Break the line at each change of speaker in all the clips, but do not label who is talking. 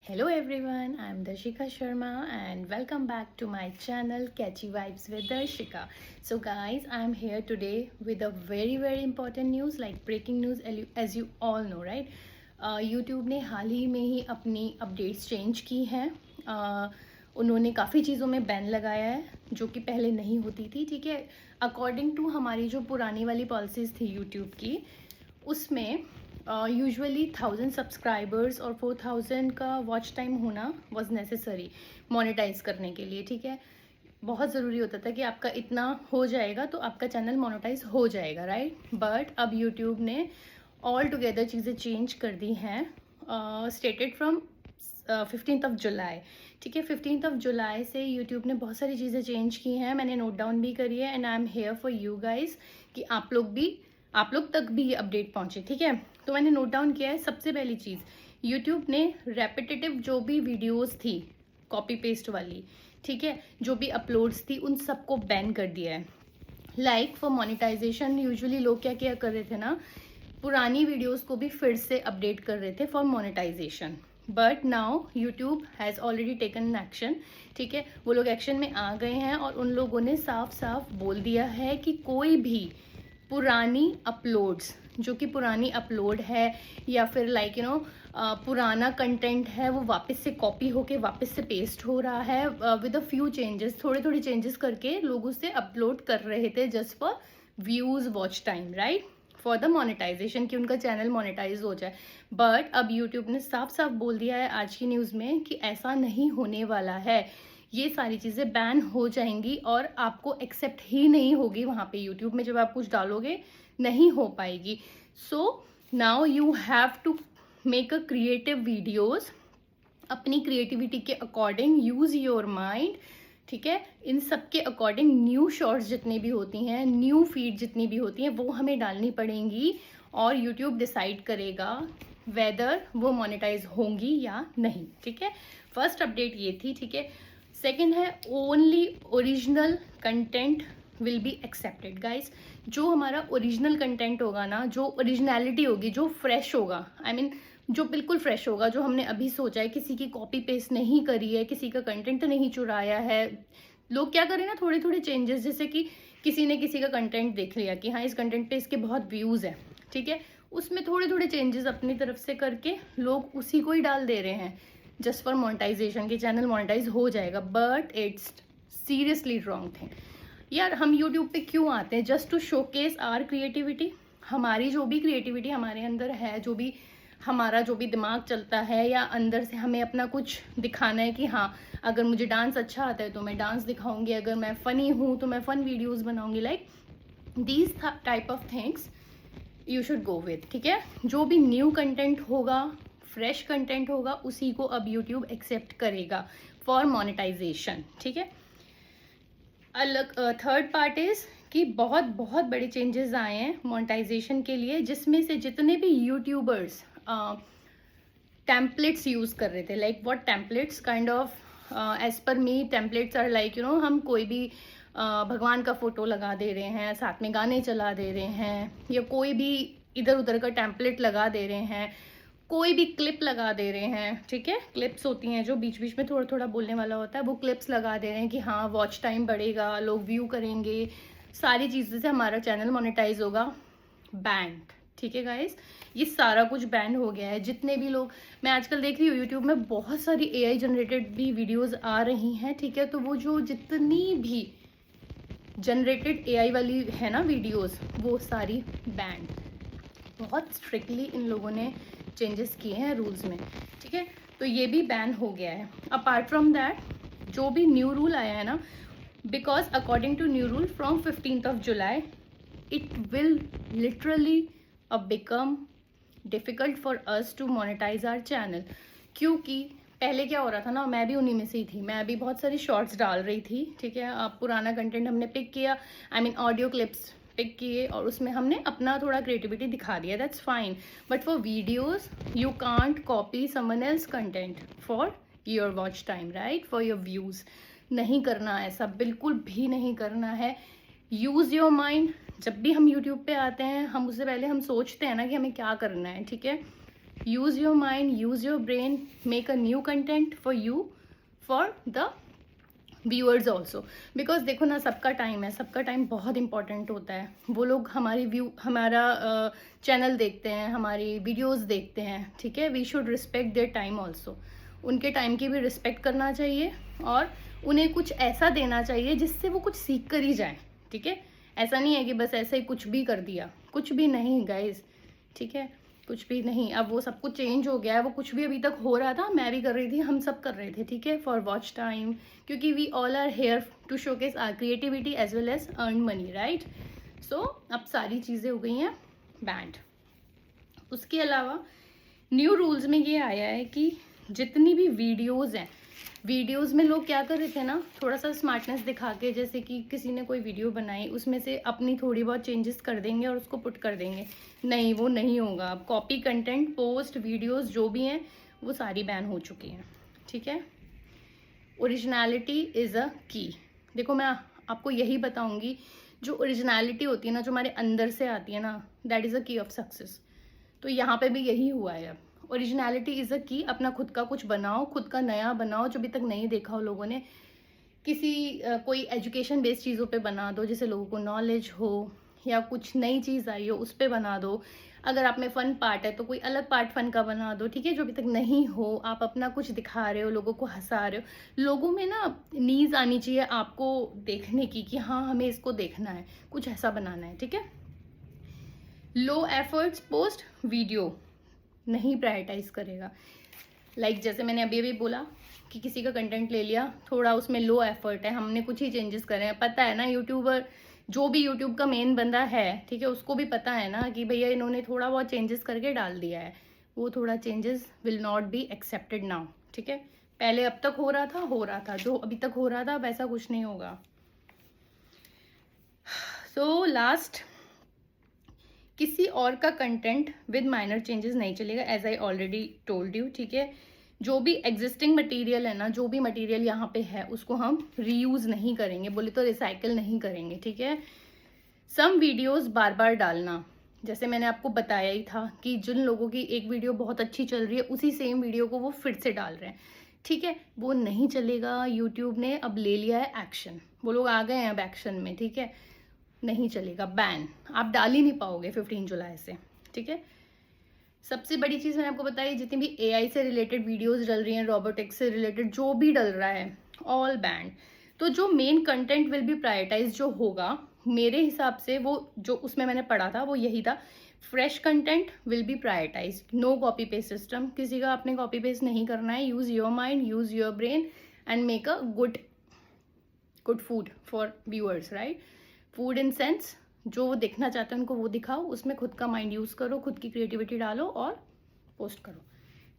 Hello everyone, I'm Darshika Sharma and welcome back to my channel Catchy Vibes with Darshika. So guys, I'm here today with a very important news like breaking news as you all know, right? YouTube ने हाल ही में ही अपनी updates change की हैं. उन्होंने काफ़ी चीज़ों में ban लगाया है जो कि पहले नहीं होती थी, ठीक है. अकॉर्डिंग टू हमारी जो पुरानी वाली पॉलिसीज़ थी यूट्यूब की, उसमें यूजुअली 1000 सब्सक्राइबर्स और 4000 का वॉच टाइम होना वाज नेसेसरी मोनेटाइज करने के लिए, ठीक है. बहुत ज़रूरी होता था कि आपका इतना हो जाएगा तो आपका चैनल मोनेटाइज हो जाएगा, राइट. बट अब यूट्यूब ने ऑल टुगेदर चीज़ें चेंज कर दी हैं. स्टेटेड फ्रॉम 15 जुलाई, ठीक है. 15 जुलाई से यूट्यूब ने बहुत सारी चीज़ें चेंज की हैं. मैंने नोट डाउन भी करी है and I am here for you guys कि आप लोग तक भी ये अपडेट पहुंचे, ठीक है. तो मैंने नोट डाउन किया है. सबसे पहली चीज़, यूट्यूब ने रेपिटेटिव जो भी वीडियोस थी कॉपी पेस्ट वाली, ठीक है, जो भी अपलोड्स थी उन सबको बैन कर दिया है. लाइक फॉर मोनेटाइजेशन यूजुअली लोग क्या क्या कर रहे थे ना, पुरानी वीडियोस को भी फिर से अपडेट कर रहे थे for monetisation. But now YouTube has already taken an action, ठीक है. वो लोग एक्शन में आ गए हैं और उन लोगों ने साफ साफ बोल दिया है कि कोई भी पुरानी अपलोड्स जो कि पुरानी अपलोड है या फिर लाइक पुराना कंटेंट है वो वापस से कॉपी होके वापस से पेस्ट हो रहा है विद अ फ्यू चेंजेस, थोड़े चेंजेस करके लोग उसे अपलोड कर रहे थे just for views, watch time, right, for the monetization कि उनका चैनल मोनेटाइज हो जाए. बट अब यूट्यूब ने साफ साफ बोल दिया है आज की न्यूज़ में कि ऐसा नहीं होने वाला है. ये सारी चीज़ें बैन हो जाएंगी और आपको एक्सेप्ट ही नहीं होगी वहाँ पे यूट्यूब में. जब आप कुछ डालोगे नहीं हो पाएगी. So now you have to make a creative videos अपनी क्रिएटिविटी के अकॉर्डिंग, यूज़ योर माइंड, ठीक है. इन सब के अकॉर्डिंग न्यू शॉर्ट्स जितनी भी होती हैं, न्यू फीड जितनी भी होती हैं वो हमें डालनी पड़ेंगी और यूट्यूब डिसाइड करेगा वेदर वो मोनेटाइज होंगी या नहीं, ठीक है. फर्स्ट अपडेट ये थी, ठीक है. सेकेंड है only original content will be accepted guys. जो हमारा ओरिजिनल कंटेंट होगा ना, जो ओरिजिनलिटी होगी, जो फ्रेश होगा, आई मीन जो बिल्कुल फ्रेश होगा, जो हमने अभी सोचा है, किसी की कॉपी पेस्ट नहीं करी है, किसी का कंटेंट नहीं चुराया है. लोग क्या करें ना, थोड़े चेंजेस, जैसे कि किसी ने किसी का कंटेंट देख लिया कि हाँ इस कंटेंट पे इसके बहुत व्यूज़ हैं, ठीक है, उसमें थोड़े चेंजेस अपनी तरफ से करके लोग उसी को ही डाल दे रहे हैं जस्ट फॉर मोनेटाइजेशन कि चैनल मोनेटाइज हो जाएगा. But it's seriously wrong thing यार. हम यूट्यूब पे क्यों आते हैं? Just to showcase our creativity. हमारी जो भी क्रिएटिविटी हमारे अंदर है, जो भी दिमाग चलता है या अंदर से हमें अपना कुछ दिखाना है कि हाँ अगर मुझे डांस अच्छा आता है तो मैं डांस दिखाऊंगी, अगर मैं फ़नी हूँ तो मैं फ़न वीडियोज़ बनाऊंगी. Like these type of things you should go with, ठीक है. जो भी न्यू कंटेंट होगा, फ्रेश कंटेंट होगा, उसी को अब यूट्यूब एक्सेप्ट करेगा फॉर मोनेटाइजेशन, ठीक है. अलग थर्ड पार्ट इज़ कि बहुत बड़े चेंजेस आए हैं मोनेटाइजेशन के लिए, जिसमें से जितने भी यूट्यूबर्स टेम्पलेट्स यूज़ कर रहे थे, like what templates kind of, as per me templates are like हम कोई भी भगवान का फ़ोटो लगा दे रहे हैं, साथ में गाने चला दे रहे हैं, या कोई भी इधर उधर का टेम्पलेट लगा दे रहे हैं, कोई भी क्लिप लगा दे रहे हैं, ठीक है. क्लिप्स होती हैं जो बीच बीच में थोड़ा बोलने वाला होता है, वो क्लिप्स लगा दे रहे हैं कि हाँ वॉच टाइम बढ़ेगा, लोग व्यू करेंगे, सारी चीज़ों से हमारा चैनल मोनेटाइज होगा. बैंड, ठीक है गाइस, ये सारा कुछ बैन हो गया है. जितने भी लोग, मैं आजकल देख रही हूँ यूट्यूब में बहुत सारी AI जनरेटेड भी वीडियोज़ आ रही हैं, ठीक है. तो वो जो जितनी भी जनरेटेड AI वाली है ना वीडियोज़, वो सारी बैंड. बहुत स्ट्रिक्टली इन लोगों ने चेंजेस किए हैं रूल्स में, ठीक है. तो ये भी बैन हो गया है. अपार्ट फ्रॉम दैट जो भी न्यू रूल आया है ना, because according to new rule from 15 July it will literally become difficult for us to monetize our channel. क्योंकि पहले क्या हो रहा था ना, मैं भी उन्हीं में से ही थी, मैं भी बहुत सारी शॉर्ट्स डाल रही थी, ठीक है. अब पुराना कंटेंट हमने पिक किया, I mean audio clips pick किए और उसमें हमने अपना थोड़ा क्रिएटिविटी दिखा दिया, that's fine. But for videos you can't copy someone else content for your watch time, right, for your views. नहीं करना, ऐसा बिल्कुल भी नहीं करना है. Use your mind. जब भी हम यूट्यूब पे आते हैं, हम उससे पहले हम सोचते हैं ना कि हमें क्या करना है, ठीक है. Use your mind, use your brain, make a new content for you, for the viewers also. Because देखो ना, सबका टाइम है, सबका टाइम बहुत इंपॉर्टेंट होता है। वो लोग हमारा चैनल देखते हैं, हमारी वीडियोस देखते हैं, ठीक है। We should respect their time also. उनके टाइम की भी रिस्पेक्ट करना चाहिए और उन्हें कुछ ऐसा देना चाहिए जिससे वो कुछ सीख कर ही जाए, ठीक है। ऐसा नहीं है कि बस ऐसे ही कुछ भी कर दिया, कुछ भी नहीं गाइज, ठीक है। कुछ भी नहीं। अब वो सब कुछ चेंज हो गया है। वो कुछ भी अभी तक हो रहा था, मैं भी कर रही थी, हम सब कर रहे थे, ठीक है, फॉर वॉच टाइम, क्योंकि we all are here to showcase our creativity as well as earn money, right. So अब सारी चीज़ें हो गई हैं बैंड। उसके अलावा न्यू रूल्स में ये आया है कि जितनी भी वीडियोज़ हैं, वीडियोज़ में लोग क्या कर रहे थे ना, थोड़ा सा स्मार्टनेस दिखा के, जैसे कि किसी ने कोई वीडियो बनाई, उसमें से अपनी थोड़ी बहुत चेंजेस कर देंगे और उसको पुट कर देंगे। नहीं, वो नहीं होगा। अब कॉपी कंटेंट, पोस्ट, वीडियोज़ जो भी हैं वो सारी बैन हो चुकी हैं, ठीक है। ओरिजिनलिटी इज़ अ की। देखो मैं आपको यही बताऊंगी, जो ओरिजिनलिटी होती है ना, जो हमारे अंदर से आती है ना, दैट इज़ अ की ऑफ सक्सेस। तो यहाँ पे भी यही हुआ है। अब ओरिजिनलिटी इज़ अ की। अपना खुद का कुछ बनाओ, खुद का नया बनाओ, जो अभी तक नहीं देखा हो लोगों ने। किसी कोई एजुकेशन बेस्ड चीज़ों पे बना दो, जिससे लोगों को नॉलेज हो, या कुछ नई चीज़ आई हो उस पर बना दो। अगर आप में फ़न पार्ट है तो कोई अलग पार्ट फ़न का बना दो, ठीक है। जो अभी तक नहीं हो, आप अपना कुछ दिखा रहे हो, लोगों को हंसा रहे हो। लोगों में ना नीज़ आनी चाहिए आपको देखने की, कि हाँ हमें इसको देखना है, कुछ ऐसा बनाना है, ठीक है। लो एफर्ट्स पोस्ट वीडियो नहीं प्रायोरिटाइज करेगा। जैसे मैंने अभी अभी बोला कि किसी का कंटेंट ले लिया, थोड़ा उसमें लो एफर्ट है, हमने कुछ ही चेंजेस करे हैं, पता है ना, यूट्यूबर जो भी यूट्यूब का मेन बंदा है, ठीक है, उसको भी पता है ना कि भैया इन्होंने थोड़ा बहुत चेंजेस करके डाल दिया है। वो थोड़ा changes will not be accepted now, ठीक है। पहले अब तक हो रहा था, जो अभी तक हो रहा था वैसा कुछ नहीं होगा। सो लास्ट, किसी और का कंटेंट विद माइनर चेंजेस नहीं चलेगा, as I already told you, ठीक है। जो भी एग्जिस्टिंग मटेरियल है ना, जो भी मटेरियल यहाँ पे है, उसको हम रीयूज नहीं करेंगे, बोले तो रिसाइकिल नहीं करेंगे, ठीक है। सम वीडियोस बार बार डालना, जैसे मैंने आपको बताया ही था कि जिन लोगों की एक वीडियो बहुत अच्छी चल रही है, उसी सेम वीडियो को वो फिर से डाल रहे हैं, ठीक है, वो नहीं चलेगा। यूट्यूब ने अब ले लिया है एक्शन, वो लोग आ गए हैं अब एक्शन में, ठीक है। नहीं चलेगा, बैन। आप डाल ही नहीं पाओगे 15 जुलाई से, ठीक है। सबसे बड़ी चीज़ मैंने आपको बताई, जितनी भी एआई से रिलेटेड वीडियोस डल रही हैं, रोबोटिक्स से रिलेटेड जो भी डल रहा है, ऑल बैंड। तो जो main content will be prioritize जो होगा, मेरे हिसाब से वो जो उसमें मैंने पढ़ा था वो यही था, fresh content will be prioritize, no copy paste system. किसी का आपने कॉपी पेस्ट नहीं करना है। Use your mind, use your brain and make a good food for viewers, right. Food in sense, जो वो देखना चाहते हैं उनको वो दिखाओ, उसमें खुद का माइंड यूज़ करो, खुद की क्रिएटिविटी डालो और पोस्ट करो,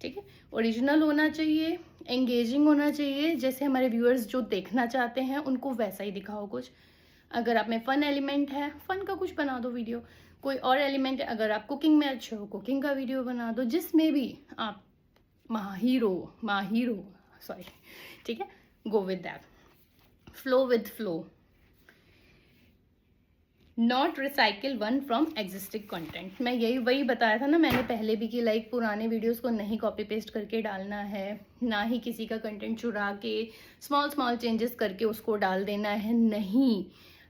ठीक है। ओरिजिनल होना चाहिए, एंगेजिंग होना चाहिए, जैसे हमारे व्यूअर्स जो देखना चाहते हैं उनको वैसा ही दिखाओ कुछ। अगर आप में फ़न एलिमेंट है, फ़न का कुछ बना दो वीडियो। कोई और एलिमेंट है, अगर आप कुकिंग में अच्छे हो, कुकिंग का वीडियो बना दो। जिसमें भी आप माहिर हो, सॉरी, ठीक है, go with that, flow with flow. Not recycle one from existing content. मैं यही वही बताया था ना मैंने पहले भी, कि पुराने वीडियोस को नहीं कॉपी पेस्ट करके डालना है, ना ही किसी का कंटेंट चुरा के स्मॉल चेंजेस करके उसको डाल देना है, नहीं।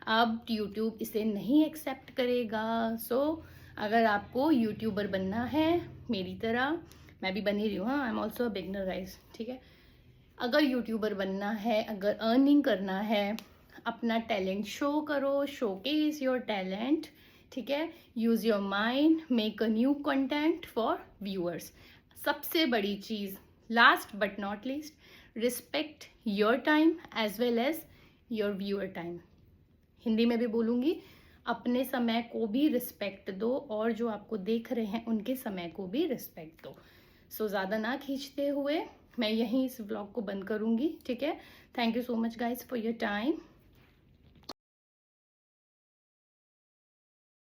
अब यूट्यूब इसे नहीं एक्सेप्ट करेगा। सो अगर आपको यूट्यूबर बनना है मेरी तरह, मैं भी बन ही रही हूँ, हाँ, I am also a beginner guys, ठीक है। अगर यूट्यूबर बनना है, अगर अर्निंग करना है, अपना टैलेंट शो करो, शोकेस योर टैलेंट, ठीक है। Use your mind, make a new content for viewers. सबसे बड़ी चीज़, last but not least, respect your time as well as your viewer time. Hindi में भी बोलूँगी, अपने समय को भी रिस्पेक्ट दो और जो आपको देख रहे हैं उनके समय को भी रिस्पेक्ट दो। सो ज़्यादा ना खींचते हुए मैं यहीं इस व्लॉग को बंद करूँगी, ठीक है। Thank you so much guys for your time.